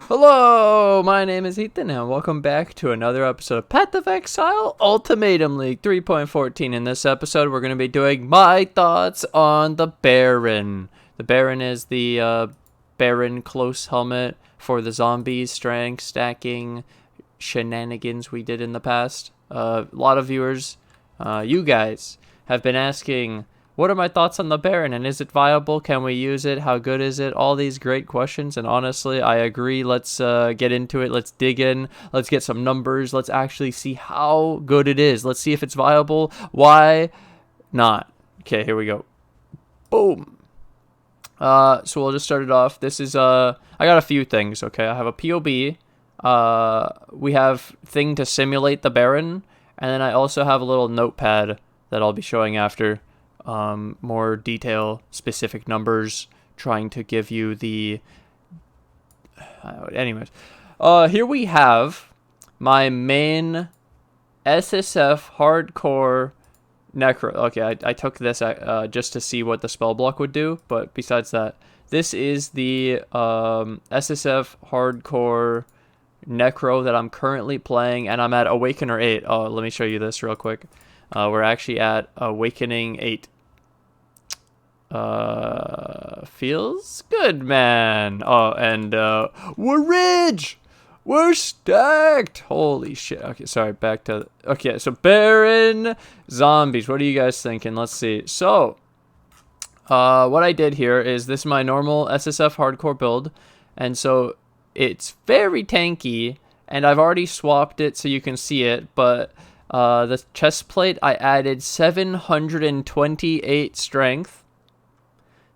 Hello, my name is Ethan, and welcome back to another episode of Path of Exile Ultimatum League 3.14. In this episode, we're going to be doing my thoughts on the Baron. The Baron is the Baron close helmet for the zombies strength stacking shenanigans we did in the past. A lot of viewers, you guys, have been asking, what are my thoughts on the Baron, and is it viable? Can we use it? How good is it? All these great questions, and honestly, I agree. Let's get into it. Let's dig in. Let's get some numbers. Let's actually see how good it is. Let's see if it's viable. Why not? Okay, here we go. Boom. So we'll just start it off. This is, I got a few things, okay? I have a POB. We have thing to simulate the Baron, and then I also have a little notepad that I'll be showing after. More detail, specific numbers, trying to give you the... anyways. Here we have my main SSF hardcore necro. Okay, I took this just to see what the spell block would do, but besides that, this is the SSF hardcore necro that I'm currently playing, and I'm at Awakener 8. Oh, let me show you this real quick. We're actually at Awakening 8. Feels good, man. Oh, and we're rich. We're stacked. Holy shit. Okay, sorry, back to... Okay, so Baron zombies. What are you guys thinking? Let's see. So, what I did here is this is my normal SSF hardcore build, and so it's very tanky, and I've already swapped it so you can see it, but the chest plate, I added 728 strength.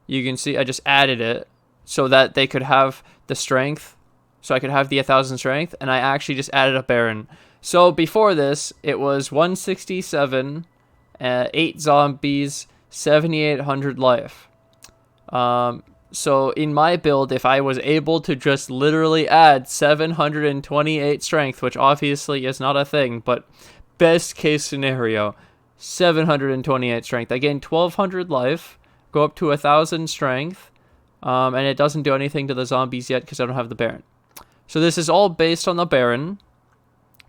You can see I just added it so that they could have the strength, so I could have the 1,000 strength, and I actually just added a Baron. So before this, it was 167, 8 zombies, 7,800 life. So in my build, if I was able to just literally add 728 strength, which obviously is not a thing, but best case scenario, 728 strength. I gain 1,200 life, go up to 1,000 strength, and it doesn't do anything to the zombies yet because I don't have the Baron. So this is all based on the Baron.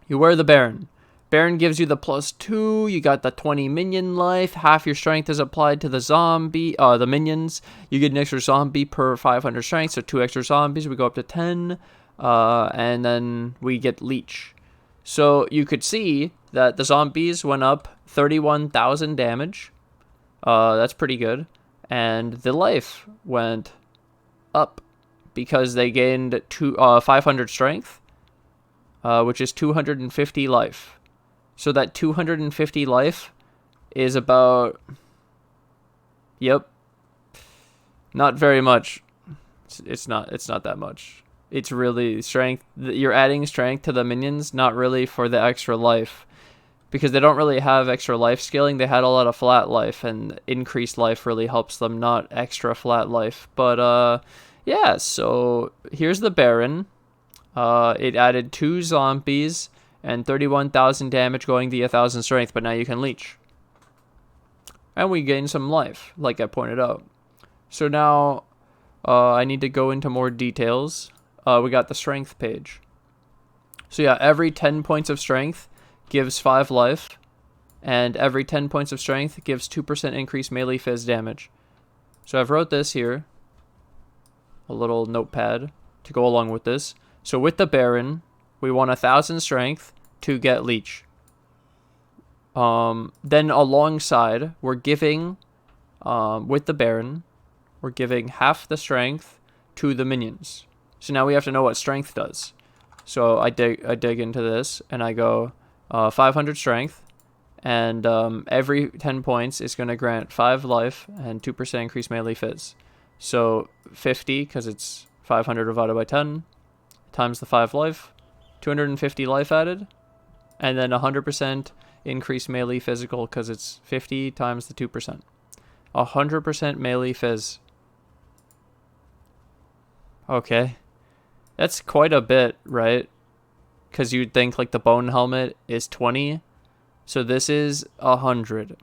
You wear the Baron. Baron gives you the +2. You got the 20 minion life. Half your strength is applied to the the minions. You get an extra zombie per 500 strength, so 2 extra zombies. We go up to 10, and then we get leech. So you could see that the zombies went up 31,000 damage. That's pretty good. And the life went up because they gained 500 strength, which is 250 life. So that 250 life is about, yep, not very much. It's not that much. It's really strength. You're adding strength to the minions, not really for the extra life, because they don't really have extra life scaling. They had a lot of flat life, and increased life really helps them, not extra flat life. But yeah, so here's the Baron. It added 2 zombies and 31,000 damage going the 1,000 strength, but now you can leech. And we gain some life, like I pointed out. So now I need to go into more details. We got the strength page. So yeah, every 10 points of strength gives 5 life, and every 10 points of strength gives 2% increased melee Fizz damage. So I've wrote this here, a little notepad to go along with this. So with the Baron, we want 1,000 strength to get leech. Then alongside, we're giving, with the Baron, we're giving half the strength to the minions. So now we have to know what strength does. So I dig into this, and I go 500 strength, and every 10 points is going to grant 5 life and 2% increased melee Fizz. So 50, because it's 500 divided by 10, times the 5 life, 250 life added, and then 100% increased melee physical, because it's 50 times the 2%. 100% melee Fizz. Okay. That's quite a bit, right? Because you'd think like the bone helmet is 20. So this is 100.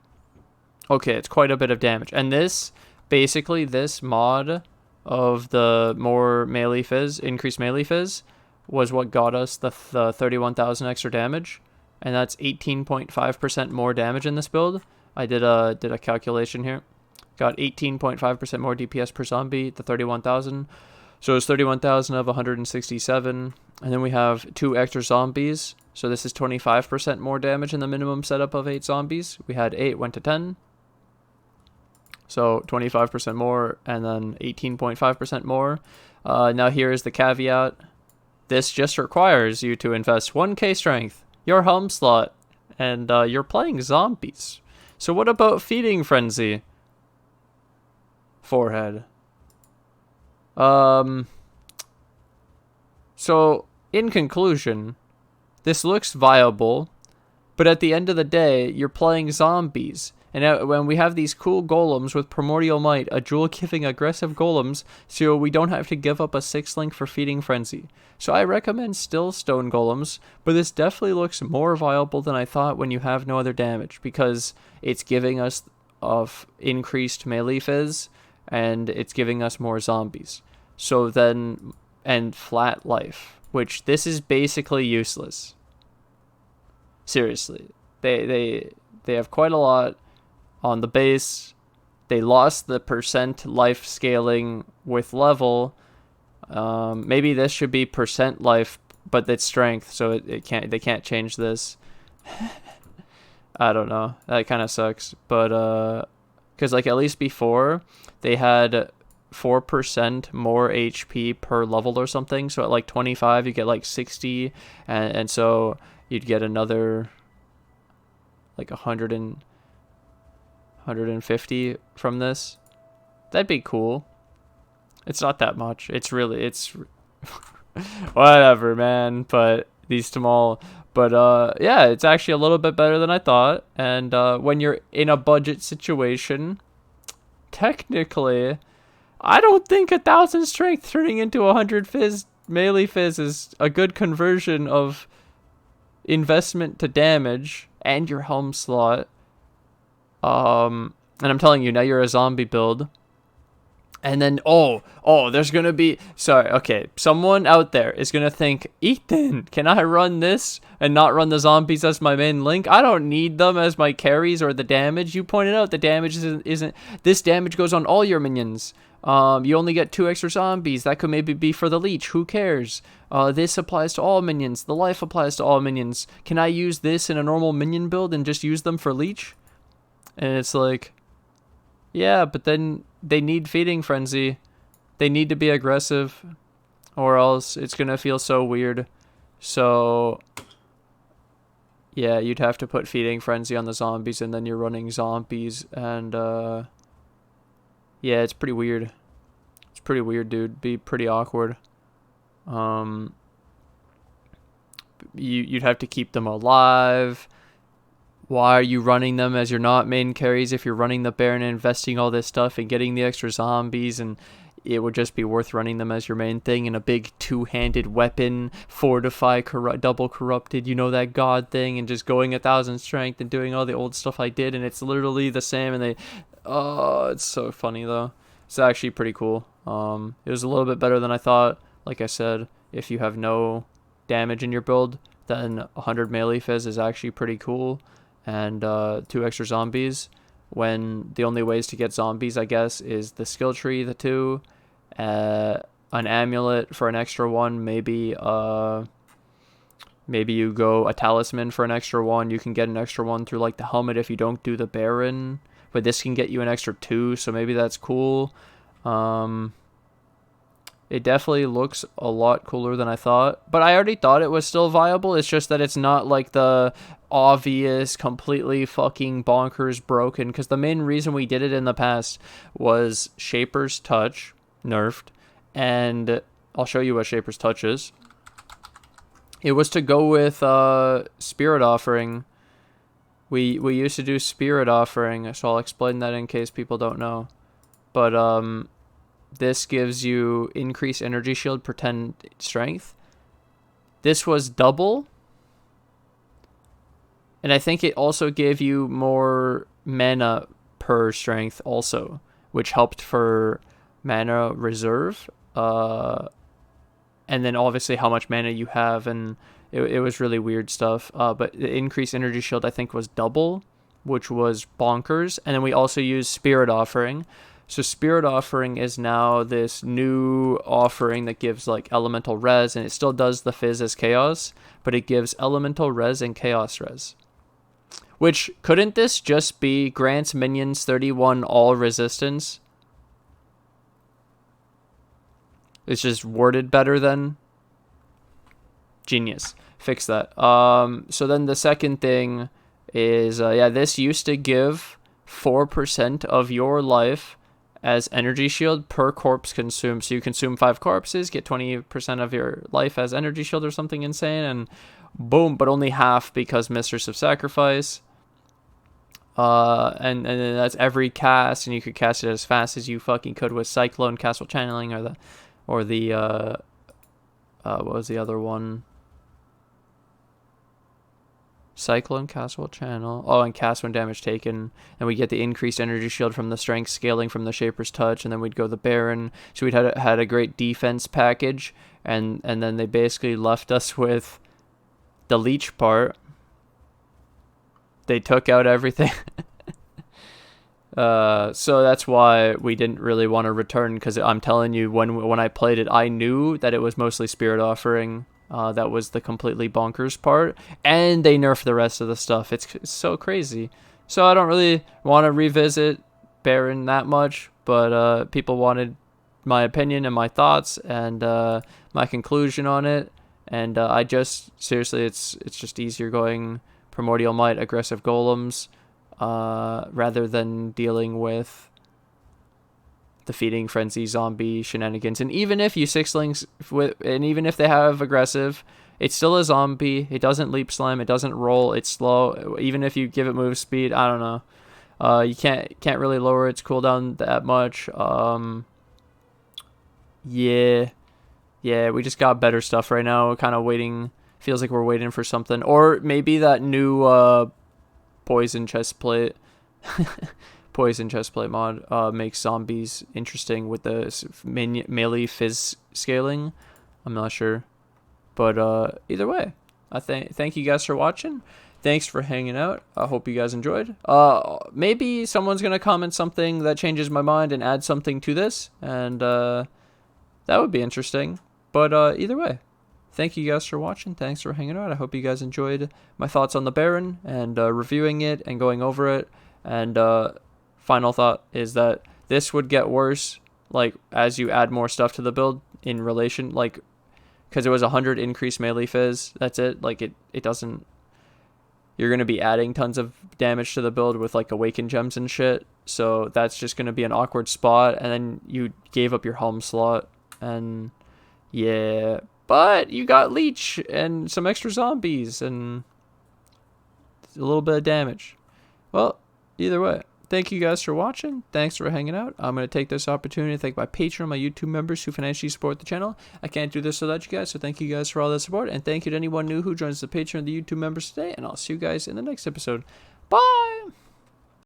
Okay, it's quite a bit of damage. And this, basically this mod of the more melee fizz, increased melee fizz, was what got us the 31,000 extra damage, and that's 18.5% more damage in this build. I did a calculation here. Got 18.5% more DPS per zombie, the 31,000. So it's 31,000 of 167. And then we have 2 extra zombies. So this is 25% more damage in the minimum setup of 8 zombies. We had 8, went to 10. So 25% more, and then 18.5% more. Now here is the caveat. This just requires you to invest 1k strength, your helm slot, and you're playing zombies. So what about Feeding Frenzy? Forehead. So in conclusion, this looks viable, but at the end of the day, you're playing zombies. And when we have these cool golems with Primordial Might, a jewel-giving aggressive golems, so we don't have to give up a 6 link for Feeding Frenzy. So I recommend still stone golems, but this definitely looks more viable than I thought when you have no other damage, because it's giving us of increased melee fizz, and it's giving us more zombies. So then, and flat life, which this is basically useless. Seriously, they have quite a lot on the base. They lost the percent life scaling with level. Maybe this should be percent life, but it's strength, so they can't change this. I don't know. That kind of sucks, but because like at least before they had 4% more HP per level or something. So at like 25, you get like 60, and so you'd get another like 150 from this. That'd be cool. It's not that much. It's whatever, man. But these small, but yeah, it's actually a little bit better than I thought. And when you're in a budget situation, technically, I don't think 1,000 strength turning into 100 fizz melee fizz is a good conversion of investment to damage and your helm slot. And I'm telling you, now you're a zombie build. And then, there's going to be... Sorry, okay. Someone out there is going to think, Ethan, can I run this and not run the zombies as my main link? I don't need them as my carries or the damage. You pointed out the damage isn't... This damage goes on all your minions. You only get 2 extra zombies. That could maybe be for the leech. Who cares? This applies to all minions. The life applies to all minions. Can I use this in a normal minion build and just use them for leech? And it's like... Yeah, but then they need Feeding Frenzy. They need to be aggressive, or else it's going to feel so weird. So, yeah, you'd have to put Feeding Frenzy on the zombies, and then you're running zombies, and, yeah, it's pretty weird. It's pretty weird, dude. Be pretty awkward. You'd have to keep them alive. Why are you running them as you're not main carries if you're running the Baron and investing all this stuff and getting the extra zombies? And it would just be worth running them as your main thing in a big 2-handed weapon, fortify, double corrupted, you know, that god thing, and just going 1,000 strength and doing all the old stuff I did, and it's literally the same. And it's so funny though. It's actually pretty cool. It was a little bit better than I thought. Like I said, if you have no damage in your build, then 100 melee fizz is actually pretty cool. And 2 extra zombies, when the only ways to get zombies, I guess, is the skill tree, the 2, an amulet for an extra 1, maybe you go a talisman for an extra 1. You can get an extra 1 through like the helmet if you don't do the Baron, but this can get you an extra 2, so maybe that's cool. It definitely looks a lot cooler than I thought, but I already thought it was still viable. It's just that it's not like the obvious, completely fucking bonkers broken, because the main reason we did it in the past was Shaper's Touch, nerfed, and I'll show you what Shaper's Touch is. It was to go with Spirit Offering. We used to do Spirit Offering, so I'll explain that in case people don't know. But this gives you increased energy shield per 10 strength. This was double. And I think it also gave you more mana per strength also, which helped for mana reserve, and then obviously how much mana you have, and it was really weird stuff. But the increased energy shield I think was double, which was bonkers. And then we also used Spirit Offering. So Spirit Offering is now this new offering that gives like elemental res, and it still does the Fizz as chaos, but it gives elemental res and chaos res. Which, couldn't this just be grants minions 31 all resistance? It's just worded better than. Genius. Fix that. So then the second thing is, this used to give 4% of your life as energy shield per corpse consumed. So you consume 5 corpses, get 20% of your life as energy shield or something insane, and boom, but only half because Mistress of Sacrifice. And then that's every cast, and you could cast it as fast as you fucking could with Cyclone, Castle Channeling, or the what was the other one? Cyclone, Castle Channel. Oh, and cast when damage taken. And we get the increased energy shield from the strength scaling from the Shaper's Touch, and then we'd go the Baron. So we'd had a great defense package, and then they basically left us with the leech part. They took out everything. So that's why we didn't really want to return, because I'm telling you, when I played it, I knew that it was mostly Spirit Offering. That was the completely bonkers part, and they nerfed the rest of the stuff. It's so crazy. So I don't really want to revisit Baron that much, but people wanted my opinion and my thoughts and my conclusion on it, and I just seriously, it's just easier going Primordial Might, aggressive golems, rather than dealing with the Feeding Frenzy zombie shenanigans. And even if you sixlings and even if they have aggressive, it's still a zombie. It doesn't leap slam, it doesn't roll, it's slow. Even if you give it move speed, I don't know. You can't really lower its cooldown that much. Yeah, we just got better stuff right now. We're kind of waiting. Feels like we're waiting for something, or maybe that new poison chestplate. Poison chestplate mod makes zombies interesting with the melee Fizz scaling. I'm not sure, but either way, I thank you guys for watching. Thanks for hanging out. I hope you guys enjoyed. Maybe someone's gonna comment something that changes my mind and add something to this, and that would be interesting. But either way, thank you guys for watching. Thanks for hanging out. I hope you guys enjoyed my thoughts on the Baron and reviewing it and going over it. And final thought is that this would get worse, like, as you add more stuff to the build in relation, like, because it was 100 increased melee Fizz. That's it. Like, it doesn't. You're going to be adding tons of damage to the build with, like, Awakened Gems and shit. So that's just going to be an awkward spot. And then you gave up your Helm slot. And, yeah. But you got Leech and some extra zombies and a little bit of damage. Well, either way, thank you guys for watching. Thanks for hanging out. I'm going to take this opportunity to thank my Patreon, my YouTube members who financially support the channel. I can't do this without you guys, so thank you guys for all that support. And thank you to anyone new who joins the Patreon and the YouTube members today. And I'll see you guys in the next episode. Bye!